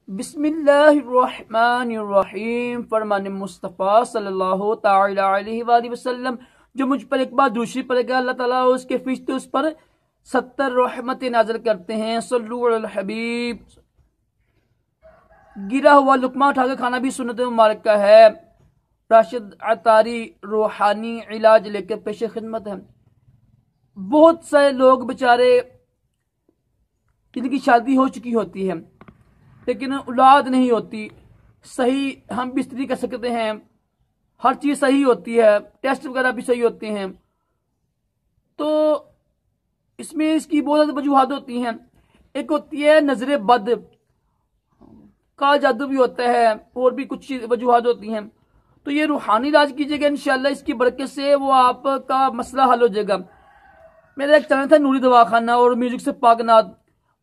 बिस्मिल्लाहिर्रहमानिर्रहीम। फरमान मुस्तफ़ा सल्लल्लाहु तआला अलैहि वसल्लम, जो मुझ पर एक बार दूसरी पड़ेगा, अल्लाह ताला उसके फरिश्ते उस पर 70 रहमतें नाज़िल करते हैं। सल्लु अलल हबीब। गिरा हुआ लुकमा उठाकर खाना भी सुन्नत मुबारक का है। राशिद अतारी रूहानी इलाज लेकर पेश खिदमत है। बहुत सारे लोग बेचारे जिनकी शादी हो चुकी होती है लेकिन औलाद नहीं होती, सही हम बिस्तरी कर सकते हैं, हर चीज़ सही होती है, टेस्ट वगैरह भी सही होते हैं, तो इसमें इसकी बहुत ज़्यादा वजूहत होती हैं। एक होती है नजर बद, काला जादू भी होता है, और भी कुछ वजूहत होती हैं। तो ये रूहानी इलाज कीजिएगा, इंशाल्लाह इसकी बरकत से वो आपका मसला हल हो जाएगा। मेरा एक चैनल था नूरी दवाखाना और म्यूजिक से पाकनाथ,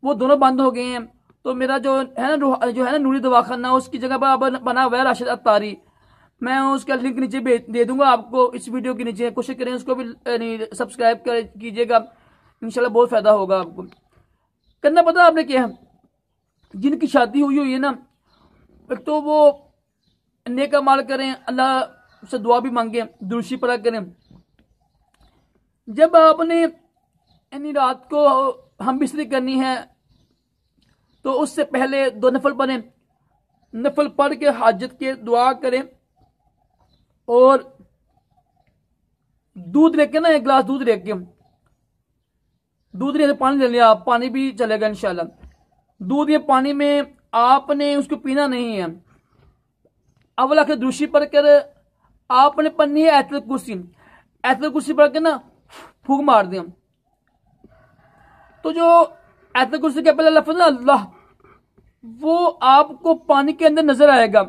वो दोनों बंद हो गए हैं। तो मेरा जो है ना नूरी दवाखाना, उसकी जगह पर अब बना हुआ है राशिद अतारी। मैं उसका लिंक नीचे दे दूंगा आपको, इस वीडियो के नीचे। कोशिश करें उसको भी सब्सक्राइब कीजिएगा, इंशाल्लाह बहुत फायदा होगा आपको। करना पता आपने क्या है, जिनकी शादी हुई है ना, एक तो वो नेक अमाल करें, अल्लाह से दुआ भी मांगे, दुरूशी पढ़ा करें। जब आपने यानी रात को हम बिस्तरी करनी है तो उससे पहले 2 नफल पढ़ें, नफल पढ़ के हाजत के दुआ करें, और दूध लेके ना, 1 गिलास दूध लेके, दूध नहीं तो पानी ले लिया, पानी भी चलेगा इंशाल्लाह। दूध या पानी में आपने उसको पीना नहीं है। अवला के दूषी पढ़ कर आपने पढ़नी है आयतुल कुर्सी। आयतुल कुर्सी पढ़ के ना फूंक मार दें, तो जो आयतुल कुर्सी के पहले लफ्ज़ ना अल्लाह, वो आपको पानी के अंदर नजर आएगा।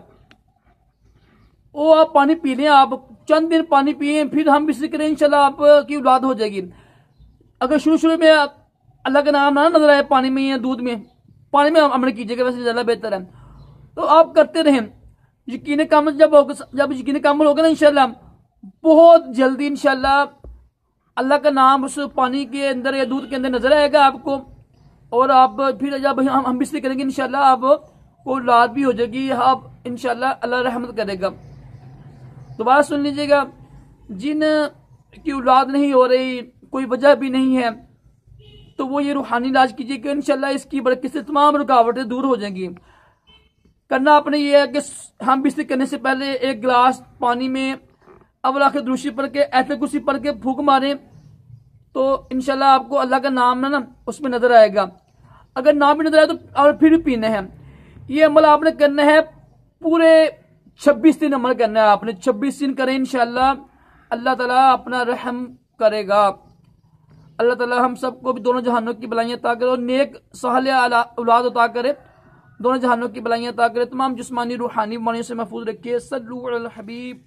वो आप पानी पी लें, आप चंद दिन पानी पिए, फिर हम भी करें, इंशाल्लाह आपकी औलाद हो जाएगी। अगर शुरू में अल्लाह का नाम ना नजर आए पानी में या दूध में, पानी में अमल कीजिएगा, वैसे ज़्यादा बेहतर है। तो आप करते रहें, यकीन कामल जब यकीन कामल होगा ना, इंशाल्लाह बहुत जल्दी इंशाल्लाह अल्लाह का नाम उस पानी के अंदर या दूध के अंदर नजर आएगा आपको, और आप फिर जब हम बिस्तर करेंगे इंशाल्लाह आप औलाद भी हो जाएगी, आप इंशाल्लाह अल्लाह रहमत करेगा। दोबारा सुन लीजिएगा, जिन की औलाद नहीं हो रही, कोई वजह भी नहीं है, तो वो ये रूहानी इलाज कीजिए कि इंशाल्लाह इसकी बरकत से तमाम रुकावटें दूर हो जाएंगी। करना आपने ये है कि हम बिस्तर करने से पहले 1 गिलास पानी में अवला के दुरूशी पढ़ के, आयतुल कुर्सी पढ़ के फूंक मारें, तो इंशाल्लाह आपको अल्लाह का नाम ना उसमें नजर आएगा। अगर नाम भी नजर आए तो और फिर भी पीना है। ये अमल आपने करना है, पूरे 26 दिन अमल करना है आपने। 26 दिन करें, इंशाल्लाह अल्लाह ताला अपना रहम करेगा। अल्लाह ताला हम सबको भी दोनों जहानों की भलाइयां अता करे और नेक सालिह औलाद अता करे, दोनों जहानों की भलाइयां अता करे, तमाम जिस्मानी रूहानी बीमारियों से महफूज रखिए। सल्लु अलल हबीब।